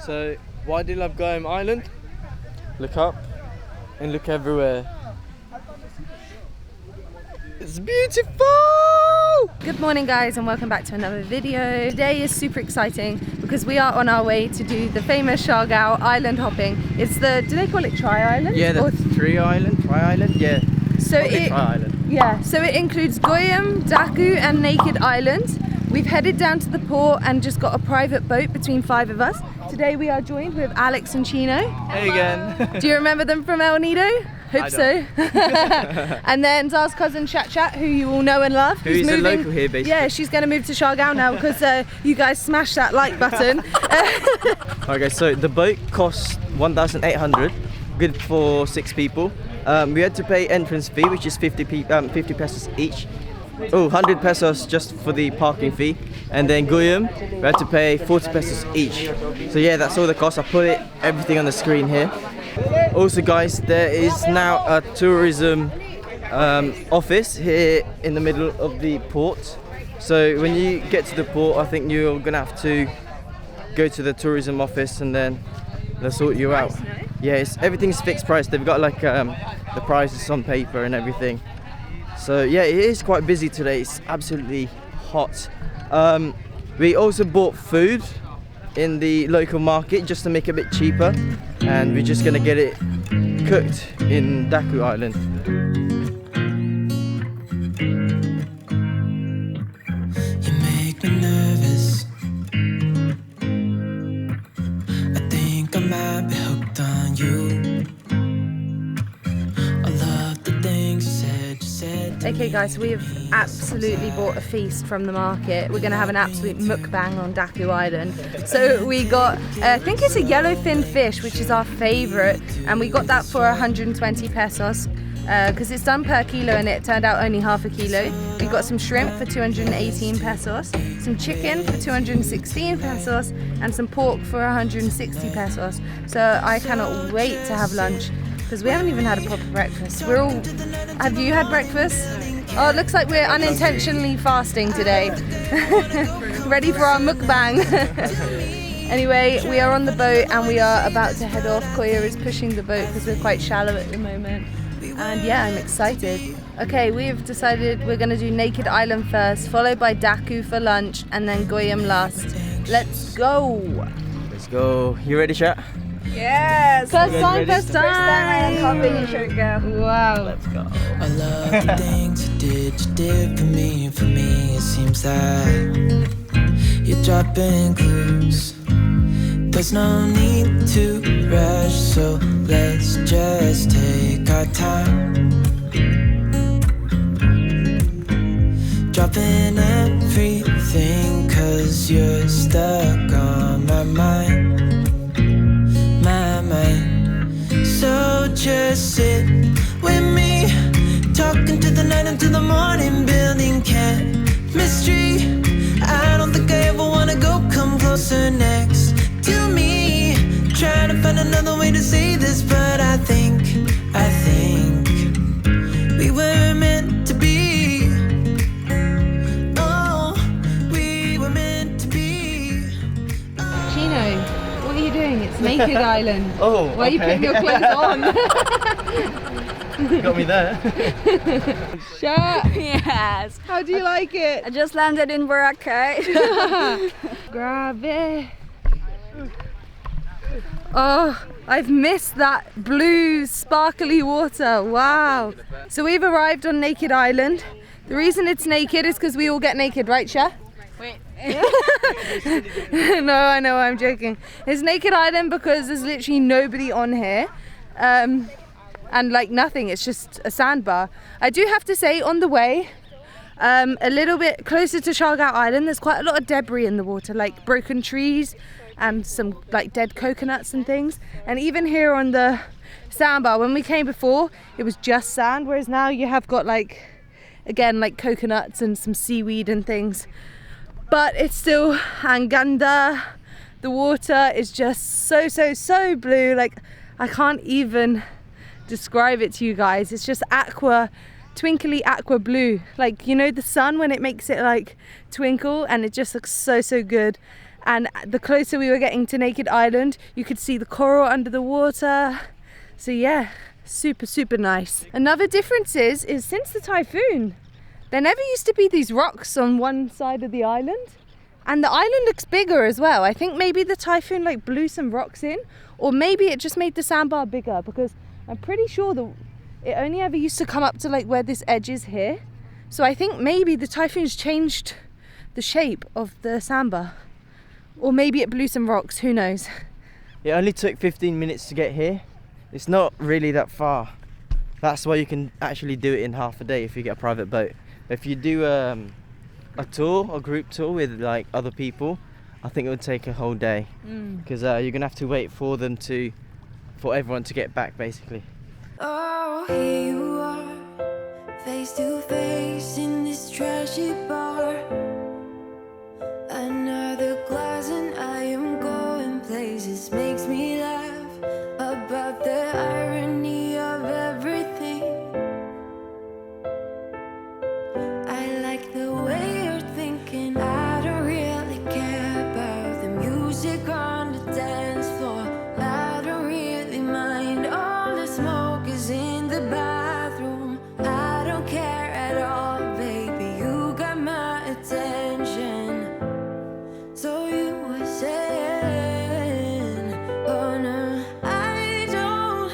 So, why do you love Guyam Island? Look up and look everywhere. It's beautiful! Good morning guys and welcome back to another video. Today is super exciting because we are on our way to do the famous Siargao island hopping. It's the, do they call it Tri-Island? Yeah, the Tri-Island, yeah. So it includes Guyam, Daku and Naked Island. We've headed down to the port and just got a private boat between 5 of us. Today we are joined with Alex and Chino. Hey again. Do you remember them from El Nido? Hope so. And then Czar's cousin Chat, who you all know and love. Who's a local here basically. Yeah, she's going to move to Siargao now because you guys smashed that like button. Okay, so the boat costs 1,800, good for 6 people. We had to pay entrance fee, which is 50 pesos each. 100 pesos just for the parking fee, and then Guyam we had to pay 40 pesos each. So yeah, that's all the cost. I put everything on the screen here. Also guys, there is now a tourism office here in the middle of the port. So when you get to the port, I think you're gonna have to go to the tourism office and then they'll sort you out. Yeah, everything's fixed price. They've got like the prices on paper and everything. So yeah, it is quite busy today. It's absolutely hot. We also bought food in the local market just to make it a bit cheaper, and we're just gonna get it cooked in Daku Island. You make me nervous. I think I might be hooked on you. I love the things you said. Okay guys, we have absolutely bought a feast from the market. We're going to have an absolute mukbang on Daku Island. So we got, I think it's a yellowfin fish, which is our favourite, and we got that for 120 pesos because it's done per kilo and it turned out only half a kilo. We got some shrimp for 218 pesos, some chicken for 216 pesos, and some pork for 160 pesos. So I cannot wait to have lunch, because we haven't even had a proper breakfast. Have you had breakfast? Oh, it looks like we're unintentionally fasting today. Ready for our mukbang. Anyway, we are on the boat and we are about to head off. Koya is pushing the boat because we're quite shallow at the moment. And yeah, I'm excited. Okay, we've decided we're gonna do Naked Island first, followed by Daku for lunch, and then Guyam last. Let's go. Let's go. You ready, chat? Yes! First time. First time I am hopping in Siargao. Wow. Let's go. I love the things you did for me. For me, it seems like you're dropping clues. There's no need to rush, so let's just take our time. Dropping everything, 'cause you're stuck on my mind. So just sit with me, talking to the night until the morning, building chemistry. I don't think I ever wanna go, come closer next to me. Trying to find another way to say this, but I think we were meant to be. Oh, we were meant to be. Chino, what are you doing? It's Naked Island. Oh, why are you putting your clothes on? You got me there. Shut. Yes. How do you like it? I just landed in Boracay. Grab it. Oh, I've missed that blue sparkly water. Wow. So we've arrived on Naked Island. The reason it's naked is because we all get naked, right, Sha? Wait. No, I know, I'm joking. It's Naked Island because there's literally nobody on here. And like nothing, it's just a sandbar. I do have to say, on the way, a little bit closer to Siargao Island, there's quite a lot of debris in the water, like broken trees and some like dead coconuts and things. And even here on the sandbar, when we came before, it was just sand, whereas now you have got like, again, like coconuts and some seaweed and things. But it's still Anganda. The water is just so blue. Like, I can't even describe it to you guys. It's just twinkly aqua blue. Like, you know the sun when it makes it like twinkle, and it just looks so good. And the closer we were getting to Naked Island, you could see the coral under the water. So yeah, super, super nice. Another difference is since the typhoon, there never used to be these rocks on one side of the island. And the island looks bigger as well. I think maybe the typhoon like blew some rocks in, or maybe it just made the sandbar bigger, because I'm pretty sure that it only ever used to come up to like where this edge is here. So I think maybe the typhoon's changed the shape of the sandbar. Or maybe it blew some rocks, who knows. It only took 15 minutes to get here. It's not really that far. That's why you can actually do it in half a day if you get a private boat. If you do a tour or group tour with like other people, I think it would take a whole day, because you're gonna have to wait for everyone to get back basically. Oh, here you are, face to face in this trashy bar. Another glass and I am going places. Makes me laugh about the irony of everything. I like the way you're thinking. I don't really care about the music on the dance floor. I don't really mind. All the smoke is in the bathroom. I don't care at all, baby. You got my attention. So you were saying, oh no, I don't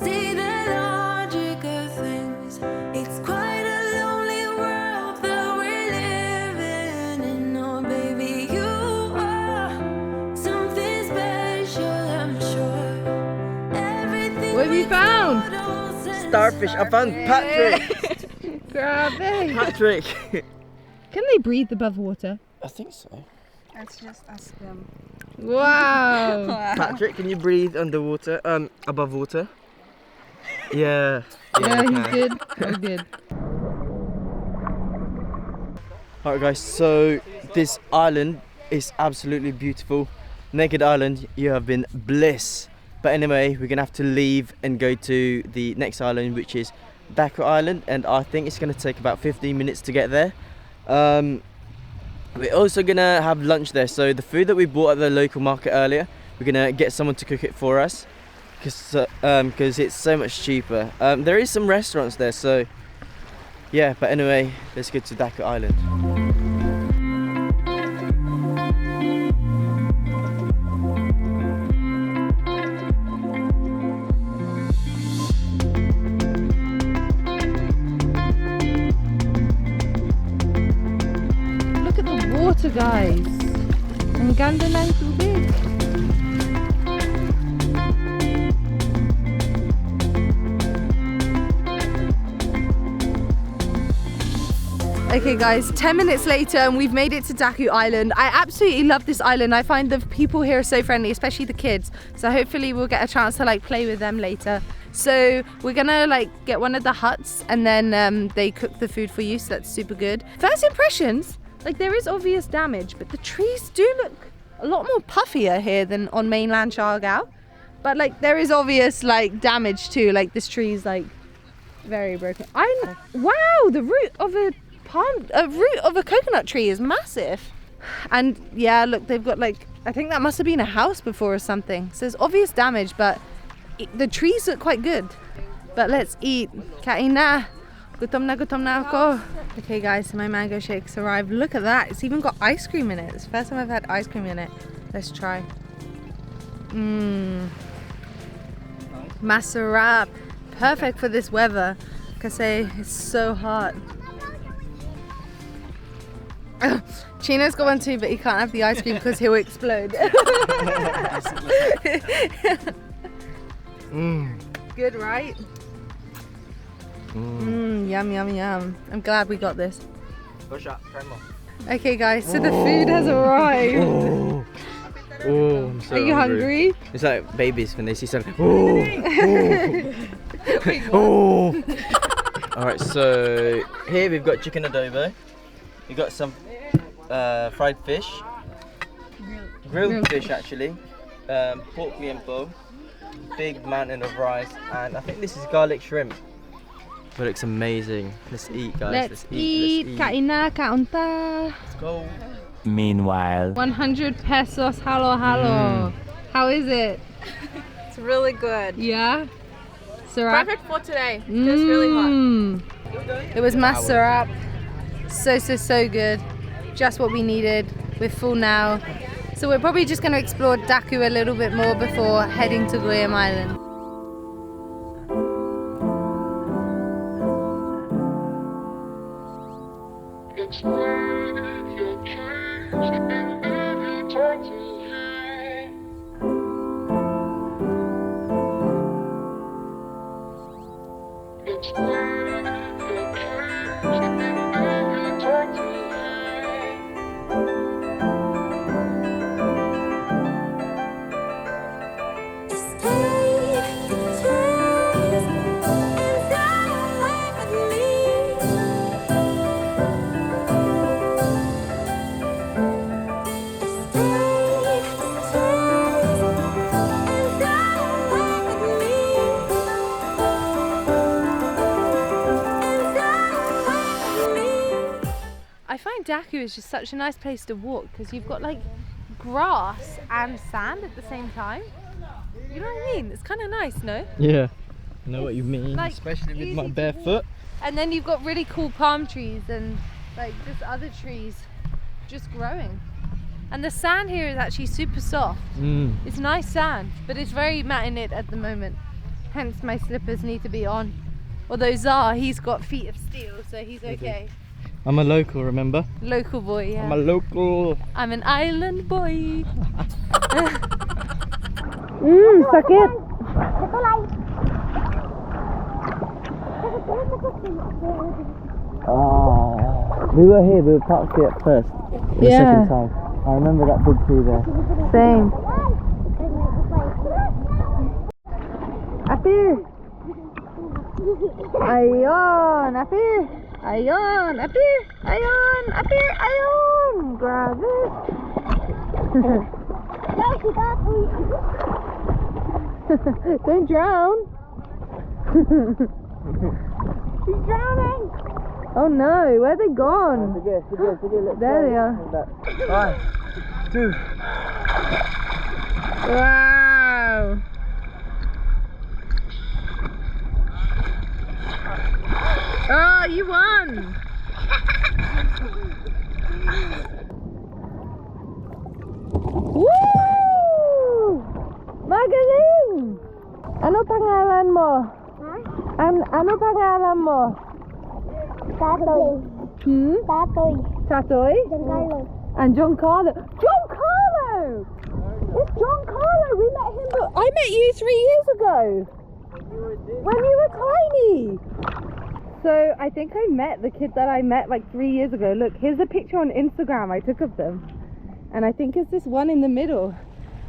see the logic of things. It's quite a lonely world that we're living in. Oh baby, you are something special, I'm sure. Everything. What have you found? Starfish, I found Patrick! Grab it. Patrick! Can they breathe above water? I think so. Let's just ask them. Wow. Patrick, can you breathe underwater? Above water? Yeah. Yeah, you he's can. good. He's good. Alright guys, so this island is absolutely beautiful. Naked Island, you have been bliss. But anyway, we're gonna have to leave and go to the next island, which is Daku Island, and I think it's gonna take about 15 minutes to get there. We're also gonna have lunch there, so the food that we bought at the local market earlier, we're gonna get someone to cook it for us, because it's so much cheaper. There is some restaurants there, so yeah, but anyway, let's go to Daku Island. Look at the water, guys. Ang ganda ng tubig. Okay guys, 10 minutes later and we've made it to Daku Island. I absolutely love this island. I find the people here are so friendly, especially the kids. So hopefully we'll get a chance to like play with them later. So we're gonna like get one of the huts and then they cook the food for you, so that's super good. First impressions, like there is obvious damage, but the trees do look a lot more puffier here than on mainland Siargao. But like there is obvious like damage too, like this tree is like very broken. Wow, the root of a coconut tree is massive. And yeah, look, they've got like, I think that must have been a house before or something. So there's obvious damage, but the trees look quite good. But let's eat. Kain na. Gutom na ako. Okay guys, so my mango shake's arrived. Look at that, it's even got ice cream in it. It's the first time I've had ice cream in it. Let's try. Masarap. Perfect for this weather. Kasi it's so hot. Chino's got one too, but he can't have the ice cream because he'll explode. Good, right? Yum, yum, yum. I'm glad we got this. Okay guys, so the food has arrived. Oh, I'm so Are you hungry? It's like babies when they see something. Oh. Alright, so here we've got chicken adobo. We've got some fried fish. Grilled fish actually. Pork liempo. Big mountain of rice. And I think this is garlic shrimp. But it looks amazing. Let's eat guys. Let's eat. Kain na, kaunta. Let's go. Meanwhile. 100 pesos halo halo. How is it? It's really good. Yeah? Syrup? Perfect for today. Just really hot. It was mass syrup. So good. Just what we needed. We're full now. So we're probably just going to explore Daku a little bit more before heading to Guyam Island. I find Daku is just such a nice place to walk because you've got like grass and sand at the same time. You know what I mean? It's kind of nice, no? Yeah, I know what you mean, like, especially with easy my to bare walk. foot. And then you've got really cool palm trees and like just other trees just growing. And the sand here is actually super soft. It's nice sand, but it's very matted at the moment. Hence my slippers need to be on. Although Czar, he's got feet of steel, so he's okay. I'm a local, remember? Local boy, yeah. I'm a local. I'm an island boy. Sakit. We were here, we were parked here at first. The second time. I remember that big tree there. Same. Apir. Ayon, apir. Ayon, apir. Ayon, apir. Ayon. Grab it. Don't drown. She's drowning. Oh no, where are they gone? There they are. 1, 2. Wow. Oh, you won. Woo! Magaling! Ano pangalan mo? Ano pangalan mo? Tatoy. Tatoy. Tatoy? Giancarlo. And Giancarlo. Giancarlo! It's Giancarlo! We met him, but I met you 3 years ago. When you were tiny. So I think I met the kid that I met like 3 years ago. Look, here's a picture on Instagram I took of them. And I think it's this one in the middle.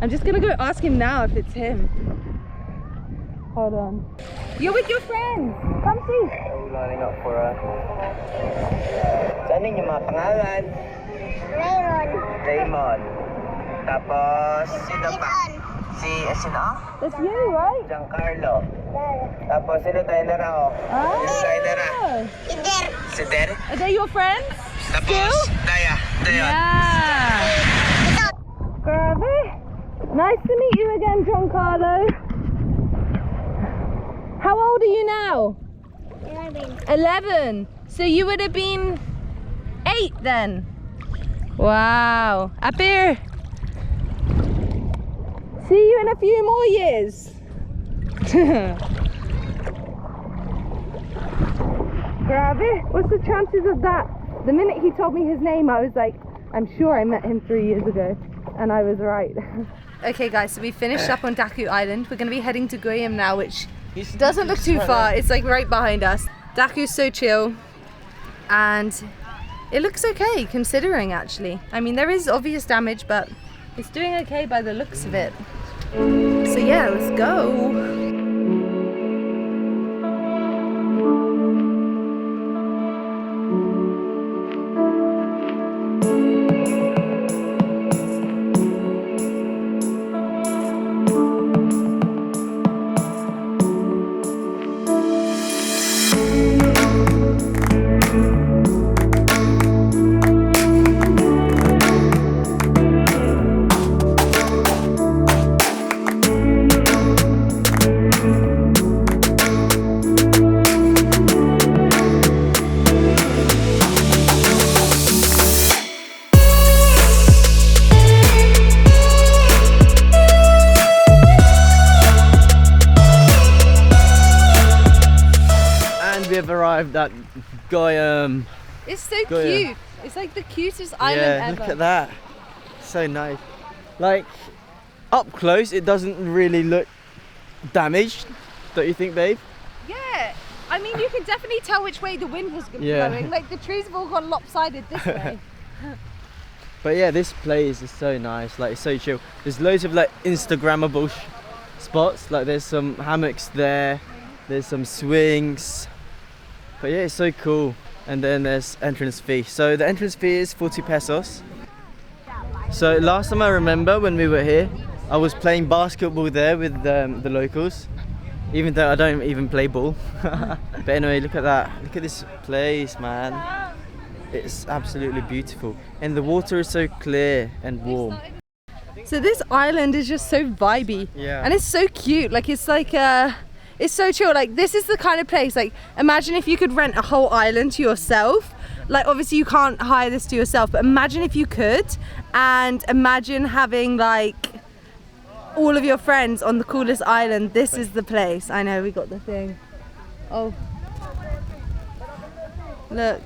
I'm just gonna go ask him now if it's him. Hold on. You're with your friends. Come see. Lining up for us. Saan yung mga pangalan? Raymond. Raymond. Tapos, sino pa? Sino? That's you, right? Giancarlo. Tapos, sino tayo na raw? Sino tayo na raw? Ider. Si Der. Are they your friends? Tapos, Daya. Dayon. Yeah. Grabe. Nice to meet you again, Giancarlo. How old are you now? 11. So you would have been 8 then. Wow. Up here. See you in a few more years. Grabe. What's the chances of that? The minute he told me his name, I was like, I'm sure I met him 3 years ago. And I was right. Okay guys, so we finished up on Daku Island. We're going to be heading to Guyam now, which doesn't look too far. It's like right behind us. Daku's so chill. And it looks okay considering actually. I mean, there is obvious damage, but it's doing okay by the looks of it. So yeah, let's go. arrived at Guyam. It's so Guyam. cute. It's like the cutest island Yeah, ever. look at that. So nice. Like, up close, it doesn't really look damaged. Don't you think, babe? Yeah. I mean, you can definitely tell which way the wind was Yeah. blowing. Like, the trees have all gone lopsided this way. But yeah, this place is so nice. Like, it's so chill. There's loads of like Instagrammable spots. Like, there's some hammocks there. There's some swings. But yeah, it's so cool. And then there's entrance fee. So the entrance fee is 40 pesos. So last time I remember when we were here, I was playing basketball there with the locals. Even though I don't even play ball. But anyway, look at that. Look at this place, man. It's absolutely beautiful. And the water is so clear and warm. So this island is just so vibey. Yeah. And it's so cute. Like, it's like it's so chill. Like, this is the kind of place, like, imagine if you could rent a whole island to yourself. Like, obviously you can't hire this to yourself, but imagine if you could, and imagine having like all of your friends on the coolest island. This is the place. I know, we got the thing. Oh, look.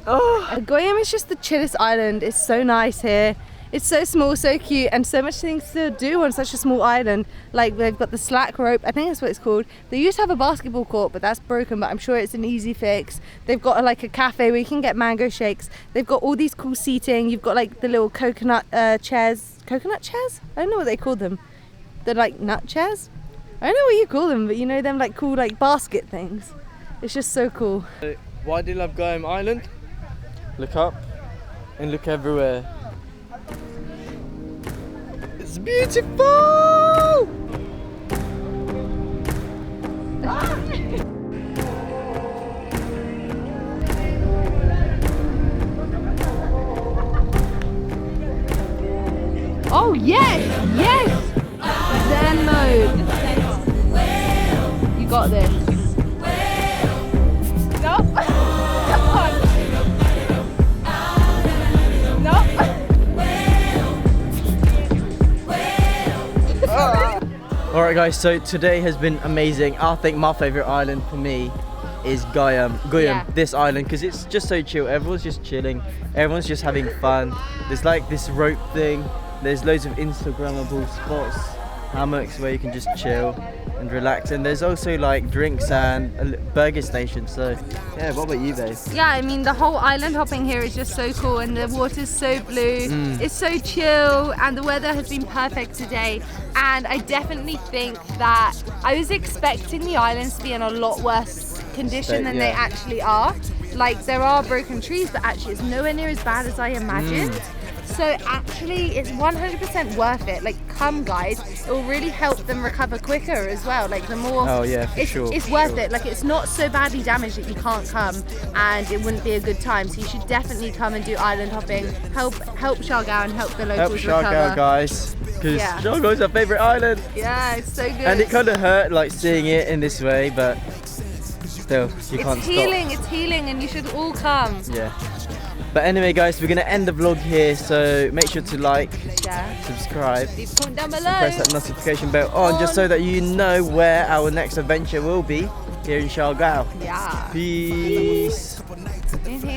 Oh, Guyam is just the chillest island. It's so nice here. It's so small, so cute, and so much things to do on such a small island. Like, they've got the slack rope, I think that's what it's called. They used to have a basketball court, but that's broken, but I'm sure it's an easy fix. They've got like a cafe where you can get mango shakes. They've got all these cool seating. You've got like the little coconut chairs. Coconut chairs? I don't know what they call them. They're like nut chairs? I don't know what you call them, but you know them like cool like basket things. It's just so cool. Why do you love Guyam Island? Look up and look everywhere. It's beautiful! Oh yes, yes! Zen mode. You got this. Nope. Come on. Nope. Alright guys, so today has been amazing. I think my favourite island for me is Guyam, Yeah. this island, because it's just so chill. Everyone's just chilling, everyone's just having fun. There's like this rope thing, there's loads of Instagrammable spots, hammocks where you can just chill and relax, and there's also like drinks and a burger station. So yeah, what about you, babe? Yeah, I mean, the whole island hopping here is just so cool, and the water's so blue. It's so chill, and the weather has been perfect today. And I definitely think that I was expecting the islands to be in a lot worse condition than they Yeah. actually are. Like, there are broken trees, but actually it's nowhere near as bad as I imagined. So actually it's 100% worth it. Like, come guys, it will really help them recover quicker as well. Like, the more Oh yeah, for sure. it's for worth sure. it. Like, it's not so badly damaged that you can't come and it wouldn't be a good time. So you should definitely come and do island hopping. Help Siargao and help the Help locals Siargao, recover. guys, because Yeah. Siargao's our favourite island. Yeah, it's so good. And it kind of hurt like seeing it in this way, but still, you can't it's stop. healing, it's healing, and you should all come. Yeah. But anyway guys, we're gonna end the vlog here, so make sure to like, Yeah. subscribe, Leave a comment down below. press that notification bell on, just so that you know where our next adventure will be here in Siargao. Yeah. Peace. In here.